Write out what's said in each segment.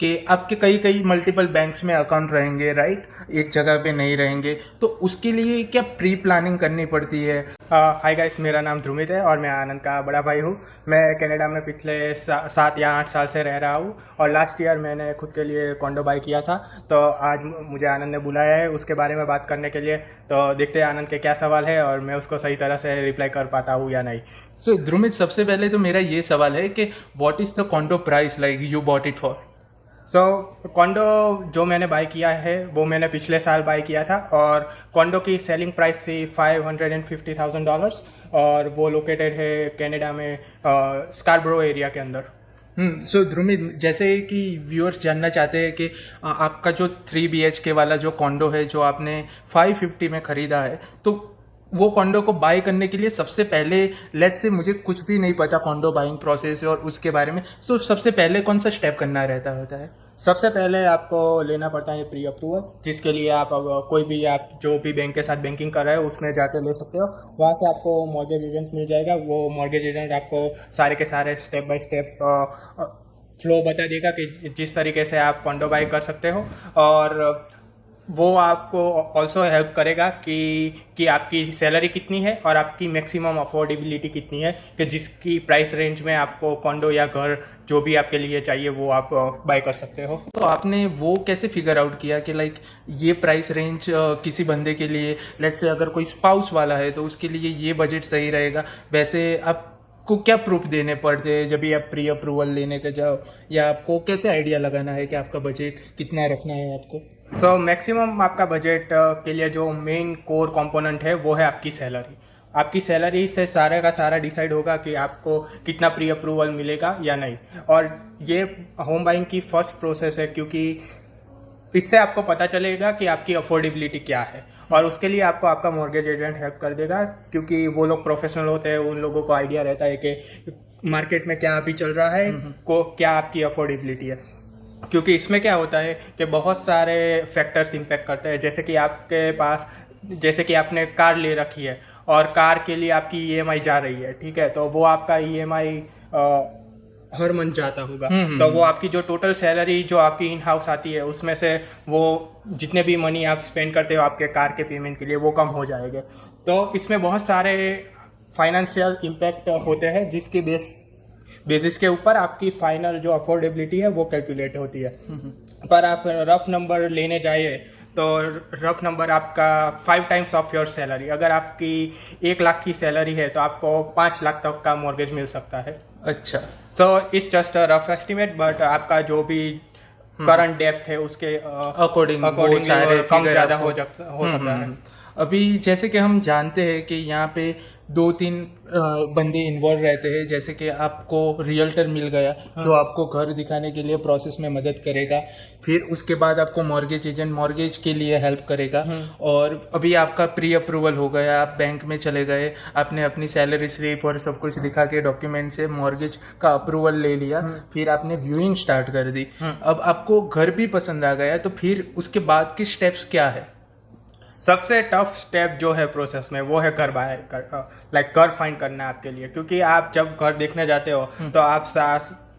कि आपके कई कई मल्टीपल बैंक्स में अकाउंट रहेंगे, राइट, एक जगह पे नहीं रहेंगे, तो उसके लिए क्या प्री प्लानिंग करनी पड़ती है? हाय गाइस, मेरा नाम ध्रुमित है और मैं आनंद का बड़ा भाई हूँ। मैं कनाडा में पिछले 7 या 8 साल से रह रहा हूँ और लास्ट ईयर मैंने खुद के लिए कॉन्डो बाई किया था। तो आज मुझे आनंद ने बुलाया है उसके बारे में बात करने के लिए। तो देखते हैं आनंद के क्या सवाल है और मैं उसको सही तरह से रिप्लाई कर पाता हूँ या नहीं। सो ध्रुमित, सबसे पहले तो मेरा ये सवाल है कि what is the condor price like you bought it for? Condor जो मैंने बाई किया है वो मैंने पिछले साल बाई किया था और कॉन्डो की सेलिंग प्राइस थी $550,000 और वो लोकेटेड है कनाडा में स्कारब्रो एरिया के अंदर। सो ध्रुमित, जैसे कि व्यूअर्स जानना चाहते हैं कि आपका जो 3 BHK वाला जो कॉन्डो है जो आपने 550 में ख़रीदा है, तो वो कॉन्डो को बाय करने के लिए सबसे पहले, लेट्स से मुझे कुछ भी नहीं पता कॉन्डो बाइंग प्रोसेस और उसके बारे में, सो सबसे पहले कौन सा स्टेप करना रहता होता है? सबसे पहले आपको लेना पड़ता है प्री अप्रूवल, जिसके लिए आप कोई भी आप जो भी बैंक के साथ बैंकिंग कर रहे हो उसमें जाके ले सकते हो। वहाँ से आपको मॉर्गेज एजेंट मिल जाएगा। वो मॉर्गेज एजेंट आपको सारे के सारे स्टेप बाय स्टेप फ्लो बता देगा कि जिस तरीके से आप कॉन्डो बाई कर सकते हो। और वो आपको ऑल्सो हेल्प करेगा कि आपकी सैलरी कितनी है और आपकी मैक्सिमम अफोर्डेबिलिटी कितनी है, कि जिसकी प्राइस रेंज में आपको कॉन्डो या घर जो भी आपके लिए चाहिए वो आप बाय कर सकते हो। तो आपने वो कैसे फिगर आउट किया कि लाइक ये प्राइस रेंज किसी बंदे के लिए, लेट्स से अगर कोई स्पाउस वाला है तो उसके लिए ये बजट सही रहेगा? वैसे आपको क्या प्रूफ देने पड़ते हैं जब भी आप प्री अप्रूवल लेने के जाओ, या आपको कैसे आइडिया लगाना है कि आपका बजट कितना रखना है आपको? मैक्सिमम आपका बजट के लिए जो मेन कोर कंपोनेंट है वो है आपकी सैलरी। आपकी सैलरी से सारे का सारा डिसाइड होगा कि आपको कितना प्री अप्रूवल मिलेगा या नहीं। और ये होम बाइंग की फर्स्ट प्रोसेस है, क्योंकि इससे आपको पता चलेगा कि आपकी अफोर्डेबिलिटी क्या है और उसके लिए आपको आपका मॉर्गेज एजेंट हेल्प कर देगा, क्योंकि वो लोग प्रोफेशनल होते हैं। उन लोगों को आइडिया रहता है कि मार्केट में क्या अभी चल रहा है, को क्या आपकी अफोर्डेबिलिटी है। क्योंकि इसमें क्या होता है कि बहुत सारे फैक्टर्स इम्पेक्ट करते हैं। जैसे कि आपने कार ले रखी है और कार के लिए आपकी ईएमआई जा रही है, ठीक है, तो वो आपका ईएमआई हर मंथ जाता होगा। तो वो आपकी जो टोटल सैलरी जो आपकी इन हाउस आती है उसमें से वो जितने भी मनी आप स्पेंड करते हो आपके कार के पेमेंट के लिए वो कम हो जाएंगे। तो इसमें बहुत सारे फाइनेंशियल इम्पैक्ट होते हैं जिसके बेसिस के ऊपर आपकी फाइनल जो अफोर्डेबिलिटी है वो कैलकुलेट होती है। पर आप रफ नंबर लेने जाइए तो रफ नंबर आपका 5 टाइम्स ऑफ योर सैलरी। अगर आपकी 1 लाख की सैलरी है तो आपको 5 लाख तक का मॉर्गेज मिल सकता है। अच्छा। So it's just a rough estimate, but आपका जो भी करंट डेप्थ है उसके अकॉर्डिंग कम ज़्यादा हो सकता है। अभी जैसे कि हम जानते हैं कि यहाँ पे 2-3 बंदे इन्वॉल्व रहते हैं, जैसे कि आपको रियल्टर मिल गया जो आपको घर दिखाने के लिए प्रोसेस में मदद करेगा, फिर उसके बाद आपको मॉर्गेज एजेंट मॉर्गेज के लिए हेल्प करेगा, और अभी आपका प्री अप्रूवल हो गया, आप बैंक में चले गए, आपने अपनी सैलरी स्लिप और सब कुछ दिखा के डॉक्यूमेंट से मॉर्गेज का अप्रूवल ले लिया, फिर आपने व्यूइंग स्टार्ट कर दी। अब आपको घर भी पसंद आ गया, तो फिर उसके बाद के स्टेप्स क्या है? सबसे टफ स्टेप जो है प्रोसेस में वो है घर फाइंड करना आपके लिए। क्योंकि आप जब घर देखने जाते हो तो आप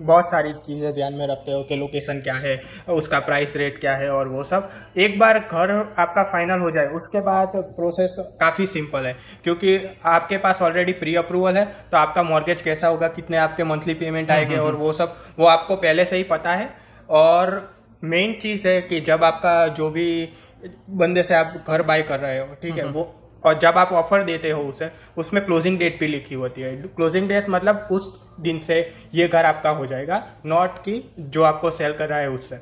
बहुत सारी चीज़ें ध्यान में रखते हो कि लोकेशन क्या है, उसका प्राइस रेट क्या है और वो सब। एक बार घर आपका फाइनल हो जाए उसके बाद प्रोसेस काफ़ी सिंपल है, क्योंकि आपके पास ऑलरेडी प्री अप्रूवल है। तो आपका मॉर्गेज कैसा होगा, कितने आपके मंथली पेमेंट आएंगे और वो सब वो आपको पहले से ही पता है। और मेन चीज़ है कि जब आपका जो भी बंदे से आप घर बाय कर रहे हो, ठीक है, वो और जब आप ऑफर देते हो उसे, उसमें क्लोजिंग डेट भी लिखी होती है। क्लोजिंग डेट मतलब उस दिन से ये घर आपका हो जाएगा, नॉट कि जो आपको सेल कर रहा है उससे।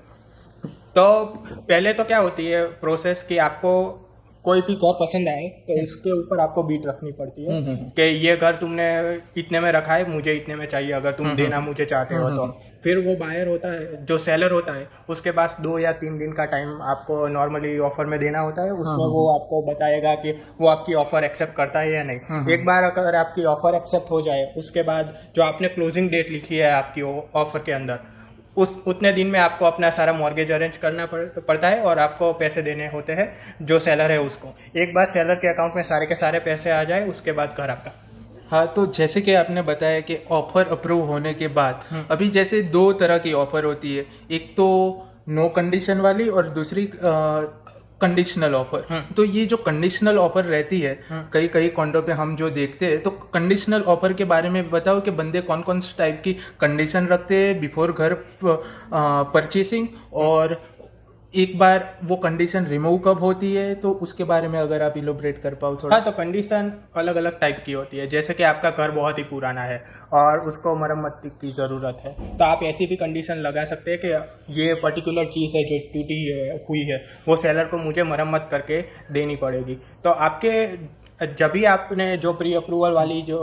तो पहले तो क्या होती है प्रोसेस कि आपको कोई भी घर पसंद आए तो उसके ऊपर आपको बीट रखनी पड़ती है कि ये घर तुमने इतने में रखा है, मुझे इतने में चाहिए, अगर तुम देना मुझे चाहते हो तो। फिर वो बायर होता है, जो सेलर होता है, उसके पास 2 या 3 दिन का टाइम आपको नॉर्मली ऑफर में देना होता है। उसमें वो आपको बताएगा कि वो आपकी ऑफर एक्सेप्ट करता है या नहीं। एक बार अगर आपकी ऑफर एक्सेप्ट हो जाए उसके बाद जो आपने क्लोजिंग डेट लिखी है आपकी ऑफर के अंदर, उतने दिन में आपको अपना सारा मॉर्गेज अरेंज करना पड़ता है और आपको पैसे देने होते हैं जो सेलर है उसको। एक बार सेलर के अकाउंट में सारे के सारे पैसे आ जाए उसके बाद घर आपका। हाँ, तो जैसे कि आपने बताया कि ऑफर अप्रूव होने के बाद अभी जैसे दो तरह की ऑफर होती है, एक तो नो कंडीशन वाली और दूसरी कंडीशनल ऑफर। तो ये जो कंडीशनल ऑफर रहती है कई कई कॉन्डो पे हम जो देखते हैं, तो कंडीशनल ऑफर के बारे में बताओ कि बंदे कौन कौन से टाइप की कंडीशन रखते हैं बिफोर घर परचेसिंग, और एक बार वो कंडीशन रिमूव कब होती है, तो उसके बारे में अगर आप इलोबरेट कर पाओ थोड़ा। हाँ, तो कंडीशन अलग अलग टाइप की होती है। जैसे कि आपका घर बहुत ही पुराना है और उसको मरम्मत की ज़रूरत है, तो आप ऐसी भी कंडीशन लगा सकते हैं कि ये पर्टिकुलर चीज़ है जो टूटी हुई है, वो सेलर को मुझे मरम्मत करके देनी पड़ेगी। तो आपके जब भी आपने जो प्री अप्रूवल वाली जो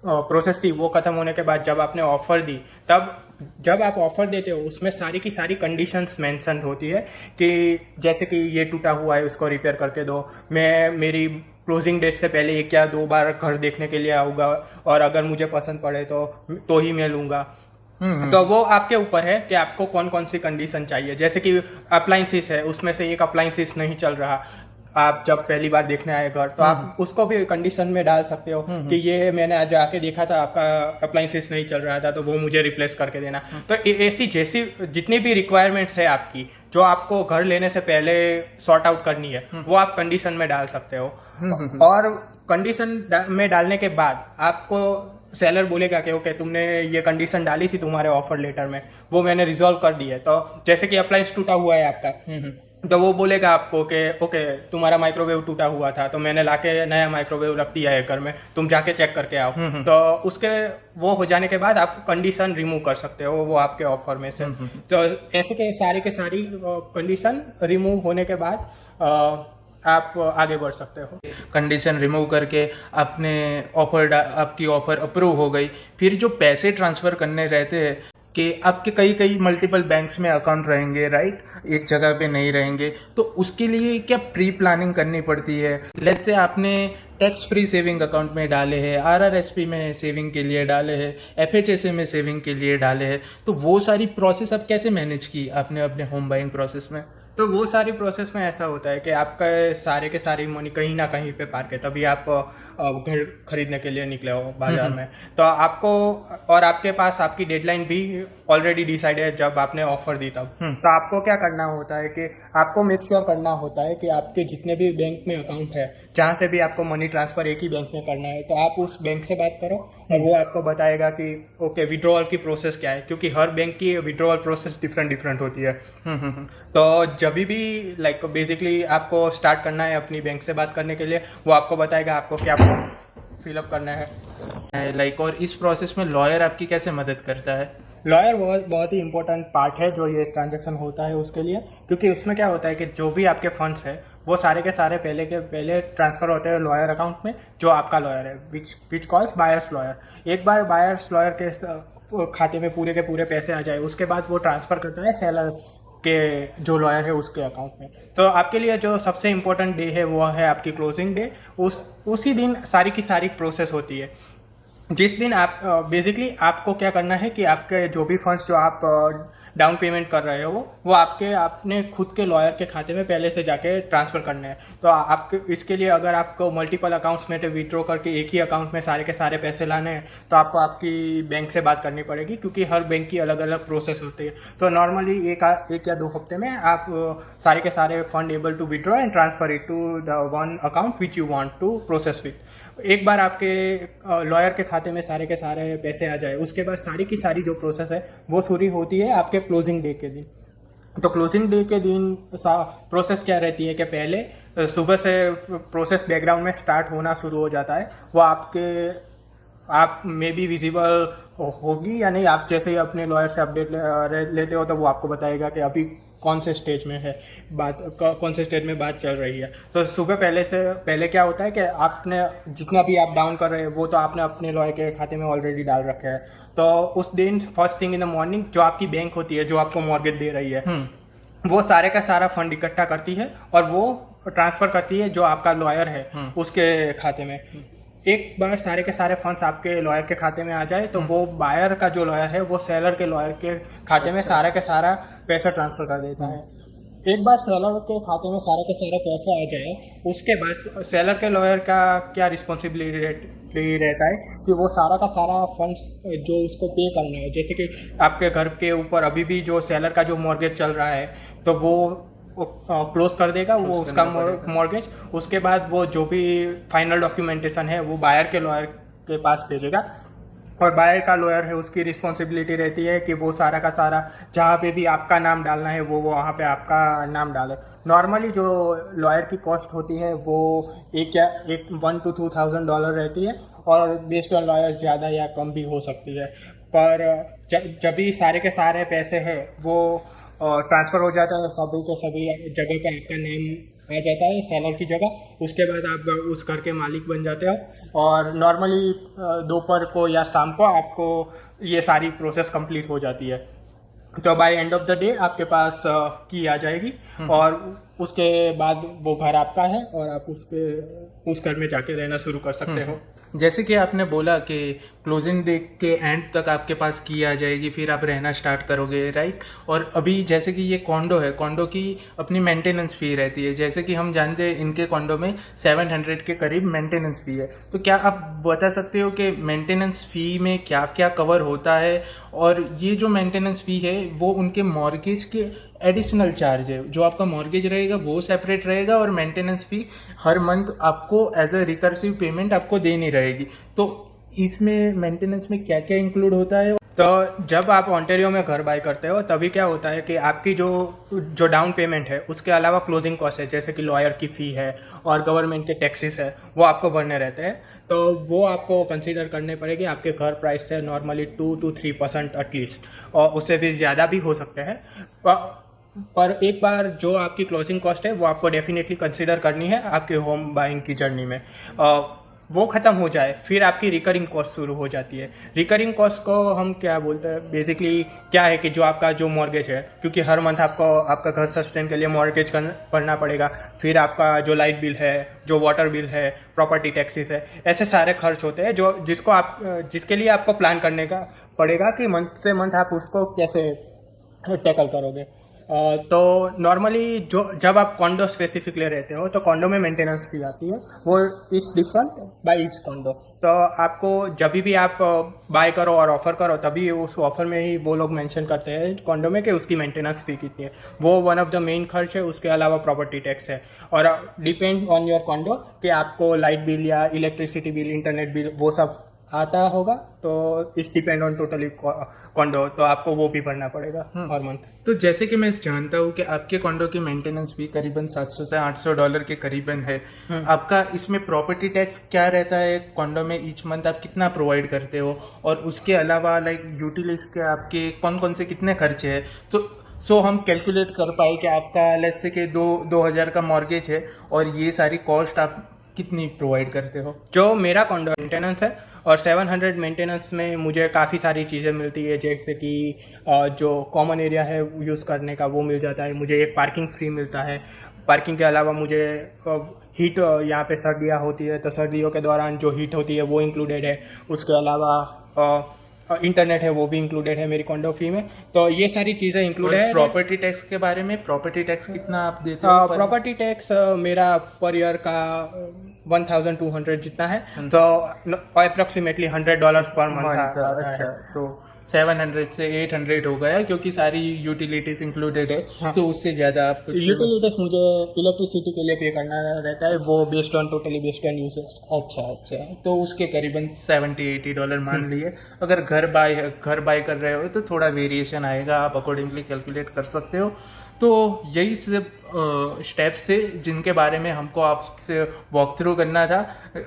प्रोसेस थी वो ख़त्म होने के बाद जब आपने ऑफ़र दी, तब जब आप ऑफ़र देते हो उसमें सारी की सारी कंडीशंस मेंशन होती है कि जैसे कि ये टूटा हुआ है, उसको रिपेयर करके दो, मैं मेरी क्लोजिंग डेट से पहले 1 या 2 बार घर देखने के लिए आऊँगा, और अगर मुझे पसंद पड़े तो ही मैं लूँगा। तो वो आपके ऊपर है कि आपको कौन कौन सी कंडीशन चाहिए। जैसे कि अप्लाइंसिस है, उसमें से एक अप्लाइंसिस नहीं चल रहा, आप जब पहली बार देखने आए घर, तो आप उसको भी कंडीशन में डाल सकते हो कि ये मैंने आज आके देखा था, आपका अप्लाइंसिस नहीं चल रहा था, तो वो मुझे रिप्लेस करके देना। तो ऐसी जैसी जितनी भी रिक्वायरमेंट्स है आपकी, जो आपको घर लेने से पहले सॉर्ट आउट करनी है, वो आप कंडीशन में डाल सकते हो। और कंडीशन में डालने के बाद आपको सेलर बोलेगा कि ओके, तुमने ये कंडीशन डाली थी तुम्हारे ऑफर लेटर में, वो मैंने रिजॉल्व कर दी है। तो जैसे कि अप्लायंस टूटा हुआ है आपका, तो वो बोलेगा आपको कि ओके, तुम्हारा माइक्रोवेव टूटा हुआ था, तो मैंने लाके नया माइक्रोवेव रख दिया है घर में, तुम जाके चेक करके आओ। तो उसके वो हो जाने के बाद आप कंडीशन रिमूव कर सकते हो वो आपके ऑफर में से। तो ऐसे के सारी कंडीशन रिमूव होने के बाद आप आगे बढ़ सकते हो। कंडीशन रिमूव करके आपने आपकी ऑफर अप्रूव हो गई, फिर जो पैसे ट्रांसफर करने रहते हैं कि आपके कई कई मल्टीपल बैंक्स में अकाउंट रहेंगे, राइट, एक जगह पे नहीं रहेंगे, तो उसके लिए क्या प्री प्लानिंग करनी पड़ती है? लेट्स से आपने टैक्स फ्री सेविंग अकाउंट में डाले हैं, आरआरएसपी में सेविंग के लिए डाले हैं, एफएचएसए में सेविंग के लिए डाले हैं, तो वो सारी प्रोसेस आप कैसे मैनेज की आपने अपने होम बाइंग प्रोसेस में? तो वो सारी प्रोसेस में ऐसा होता है कि आपका सारे के सारी मनी कहीं ना कहीं पे पार्क है, तभी आप घर खरीदने के लिए निकले हो बाजार में। तो आपको, और आपके पास आपकी डेडलाइन भी ऑलरेडी डिसाइड है जब आपने ऑफर दी तब। तो आपको क्या करना होता है कि आपको मेक श्योर करना होता है कि आपके जितने भी बैंक में अकाउंट है, जहाँ से भी आपको मनी ट्रांसफर एक ही बैंक में करना है, तो आप उस बैंक से बात करो और वो आपको बताएगा कि ओके, विड्रॉल की प्रोसेस क्या है, क्योंकि हर बैंक की विड्रॉल प्रोसेस डिफरेंट होती है। तो जब भी लाइक बेसिकली आपको स्टार्ट करना है अपनी बैंक से बात करने के लिए, वो आपको बताएगा आपको क्या फिलअप करना है लाइक। और इस प्रोसेस में लॉयर आपकी कैसे मदद करता है? लॉयर बहुत ही इंपॉर्टेंट पार्ट है जो ये ट्रांजैक्शन होता है उसके लिए, क्योंकि उसमें क्या होता है कि जो भी आपके फंड्स है वो सारे के सारे पहले ट्रांसफर होते हैं लॉयर अकाउंट में, जो आपका लॉयर है, विच कॉल्स बायर्स लॉयर। एक बार बायर्स लॉयर के खाते में पूरे के पूरे पैसे आ जाए, उसके बाद वो ट्रांसफर करता है सेलर के जो लॉयर है उसके अकाउंट में। तो आपके लिए जो सबसे इम्पोर्टेंट डे है वो है आपकी क्लोजिंग डे। उसी दिन सारी की सारी प्रोसेस होती है, जिस दिन आप बेसिकली आपको क्या करना है कि आपके जो भी फंड्स जो आप डाउन पेमेंट कर रहे हो वो आपने खुद के लॉयर के खाते में पहले से जाके ट्रांसफ़र करने हैं। तो आपके इसके लिए अगर आपको मल्टीपल अकाउंट्स में विड्रॉ करके एक ही अकाउंट में सारे के सारे पैसे लाने हैं, तो आपको आपकी बैंक से बात करनी पड़ेगी, क्योंकि हर बैंक की अलग अलग प्रोसेस होती है। तो नॉर्मली एक या 2 हफ्ते में आप सारे के सारे fund able to withdraw and transfer it to the one account which you want to process with. एक बार आपके लॉयर के खाते में सारे के सारे पैसे आ जाए, उसके बाद सारी की सारी जो प्रोसेस है वो शुरू होती है आपके क्लोजिंग डे के दिन। तो क्लोजिंग डे के दिन प्रोसेस क्या रहती है कि पहले सुबह से प्रोसेस बैकग्राउंड में स्टार्ट होना शुरू हो जाता है। वो आप में भी विजिबल होगी या नहीं, आप जैसे ही अपने लॉयर से अपडेट लेते हो तो वो आपको बताएगा कि अभी कौन से स्टेज में है कौन से स्टेज में बात चल रही है। तो सुबह पहले क्या होता है कि आपने जितना भी आप डाउन कर रहे हैं वो तो आपने अपने लॉयर के खाते में ऑलरेडी डाल रखे हैं। तो उस दिन first thing in the morning जो आपकी बैंक होती है जो आपको मॉर्गेज दे रही है, वो सारे का सारा फंड इकट्ठा करती है और वो ट्रांसफर करती है जो आपका लॉयर है उसके खाते में। एक बार सारे के सारे फंड्स आपके लॉयर के खाते में आ जाए तो वो बायर का जो लॉयर है वो सेलर के लॉयर के खाते में सारा का सारा पैसा ट्रांसफर कर देता है। एक बार सेलर के खाते में सारा का सारा पैसा आ जाए, उसके बाद सेलर के लॉयर का क्या रिस्पॉन्सिबिलिटी रहता है कि वो सारा का सारा फंड्स जो उसको पे करना है, जैसे कि आपके घर के ऊपर अभी भी जो सेलर का जो मॉर्गेज चल रहा है तो वो क्लोज कर देगा, वो उसका मॉर्गेज। उसके बाद वो जो भी फाइनल डॉक्यूमेंटेशन है वो बायर के लॉयर के पास भेजेगा, और बायर का लॉयर है उसकी रिस्पॉन्सिबिलिटी रहती है कि वो सारा का सारा जहाँ पे भी आपका नाम डालना है वो वहाँ पे आपका नाम डाले। नॉर्मली जो लॉयर की कॉस्ट होती है वो एक $1,000 to $2,000 रहती है, और बेस्ड ऑन लॉयर ज़्यादा या कम भी हो सकती है। पर जब भी सारे के सारे पैसे हैं वो ट्रांसफ़र हो जाता है, सभी के सभी जगह पे आपका नाम आ जाता है सेलर की जगह, उसके बाद आप उस घर के मालिक बन जाते हो, और नॉर्मली दोपहर को या शाम को आपको ये सारी प्रोसेस कंप्लीट हो जाती है। तो by end of the day आपके पास की आ जाएगी, और उसके बाद वो घर आपका है और आप उस घर में जाके रहना शुरू कर सकते हो। जैसे कि आपने बोला कि क्लोजिंग डे के एंड तक आपके पास की आ जाएगी, फिर आप रहना स्टार्ट करोगे, राइट। और अभी जैसे कि ये कॉन्डो है, कॉन्डो की अपनी मेंटेनेंस फ़ी रहती है, जैसे कि हम जानते हैं इनके कॉन्डो में 700 के करीब मेंटेनेंस फ़ी है। तो क्या आप बता सकते हो कि मेंटेनेंस फ़ी में क्या क्या कवर होता है, और ये जो मेंटेनेंस फ़ी है वो उनके मॉर्गेज के एडिशनल चार्ज है, जो आपका मॉर्गेज रहेगा वो सेपरेट रहेगा, और मेंटेनेंस फ़ी हर मंथ आपको एज अ रिकर्सिव पेमेंट आपको देनी रहेगी। तो इसमें मेंटेनेंस में क्या क्या इंक्लूड होता है? तो जब आप ओंटारियो में घर बाय करते हो तभी क्या होता है कि आपकी जो डाउन पेमेंट है उसके अलावा क्लोजिंग कॉस्ट है, जैसे कि लॉयर की फ़ी है और गवर्नमेंट के टैक्सेस है, वो आपको भरने रहते हैं। तो वो आपको कंसीडर करने पड़ेगी आपके घर प्राइस से नॉर्मली 2 to 3% एटलीस्ट, और उससे भी ज़्यादा भी हो सकते हैं। पर एक बार जो आपकी क्लोजिंग कॉस्ट है वो आपको डेफिनेटली कंसीडर करनी है आपके होम बाइंग की जर्नी में। वो ख़त्म हो जाए फिर आपकी रिकरिंग कॉस्ट शुरू हो जाती है। रिकरिंग कॉस्ट को हम क्या बोलते हैं, बेसिकली क्या है कि जो आपका जो मॉर्गेज है, क्योंकि हर मंथ आपको आपका घर सस्टेन के लिए मॉर्गेज भरना पड़ेगा, फिर आपका जो लाइट बिल है, जो वाटर बिल है, प्रॉपर्टी टैक्सेस है, ऐसे सारे खर्च होते हैं जिसके लिए आपको प्लान करने का पड़ेगा कि मंथ से मंथ आप उसको कैसे टैकल करोगे। तो नॉर्मली जब आप कॉन्डो स्पेसिफिकली रहते हो तो कॉन्डो में मेंटेनेंस फी आती है, वो is different by each condor. तो आपको जब भी आप बाय करो और ऑफर करो तभी उस ऑफर में ही वो लोग मेंशन करते हैं कॉन्डो में कि उसकी मेंटेनेंस फी कितनी है। वो वन ऑफ द मेन खर्च है, उसके अलावा प्रॉपर्टी टैक्स है, और डिपेंड ऑन योर कॉन्डो कि आपको लाइट बिल या इलेक्ट्रिसिटी बिल, इंटरनेट बिल वो सब आता होगा, तो इस डिपेंड ऑन टोटली कॉन्डो, तो आपको वो भी भरना पड़ेगा हर मंथ। तो जैसे कि मैं जानता हूँ कि आपके कॉन्डो की मेंटेनेंस भी करीबन $700 से $800 के करीबन है। आपका इसमें प्रॉपर्टी टैक्स क्या रहता है कॉन्डो में, ईच मंथ आप कितना प्रोवाइड करते हो, और उसके अलावा लाइक यूटिलिटीज के आपके कौन कौन से कितने खर्चे हैं, तो हम कैलकुलेट कर पाए कि आपका लेट्स से कि 2,000 का मॉर्गेज है और ये सारी कॉस्ट आप कितनी प्रोवाइड करते हो? जो मेरा कॉन्डो मेंटेनेंस है और 700 मेंटेनेंस में मुझे काफ़ी सारी चीज़ें मिलती है, जैसे कि जो कॉमन एरिया है यूज़ करने का वो मिल जाता है, मुझे एक पार्किंग फ्री मिलता है। पार्किंग के अलावा मुझे हीट, यहाँ पे सर्दियाँ होती है तो सर्दियों के दौरान जो हीट होती है वो इंक्लूडेड है। उसके अलावा इंटरनेट है वो भी इंक्लूडेड है मेरी कॉन्डो फी में। तो ये सारी चीज़ें इंक्लूड है। प्रॉपर्टी टैक्स के बारे में, प्रॉपर्टी टैक्स कितना आप देते हो? प्रॉपर्टी टैक्स मेरा पर ईयर का 1,200 जितना है, तो अप्रोक्सीमेटली $100 पर मंथ। अच्छा, तो 700 से 800 हो गया, क्योंकि सारी यूटिलिटीज इंक्लूडेड है। हाँ। तो उससे ज़्यादा आप यूटिलिटीज मुझे इलेक्ट्रिसिटी के लिए पे करना रहता है, वो बेस्ड ऑन यूसेज। अच्छा, तो उसके करीबन $70-80 मान लिए। अगर घर बाय कर रहे हो तो थोड़ा वेरिएशन आएगा, आप अकॉर्डिंगली कैलकुलेट कर सकते हो। तो यही सब स्टेप्स थे जिनके बारे में हमको आपसे वॉक थ्रू करना था।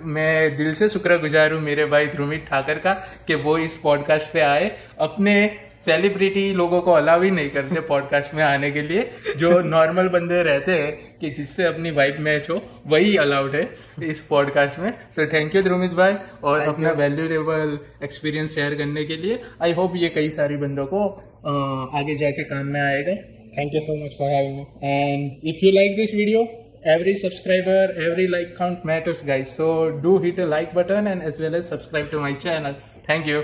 मैं दिल से शुक्रगुजार हूँ मेरे भाई ध्रुमित ठाकर का कि वो इस पॉडकास्ट पे आए। अपने सेलिब्रिटी लोगों को अलाउ ही नहीं करते पॉडकास्ट में आने के लिए, जो नॉर्मल बंदे रहते हैं कि जिससे अपनी वाइब मैच हो वही अलाउड है इस पॉडकास्ट में। सो थैंक यू ध्रुमित भाई, और अपना वैल्यूएबल एक्सपीरियंस शेयर करने के लिए। आई होप ये कई सारी बंदों को आगे जाके काम में आएगा। Thank you so much for having me. And if you like this video, every subscriber, every like count matters, guys. So do hit the like button and as well as subscribe to my channel. Thank you.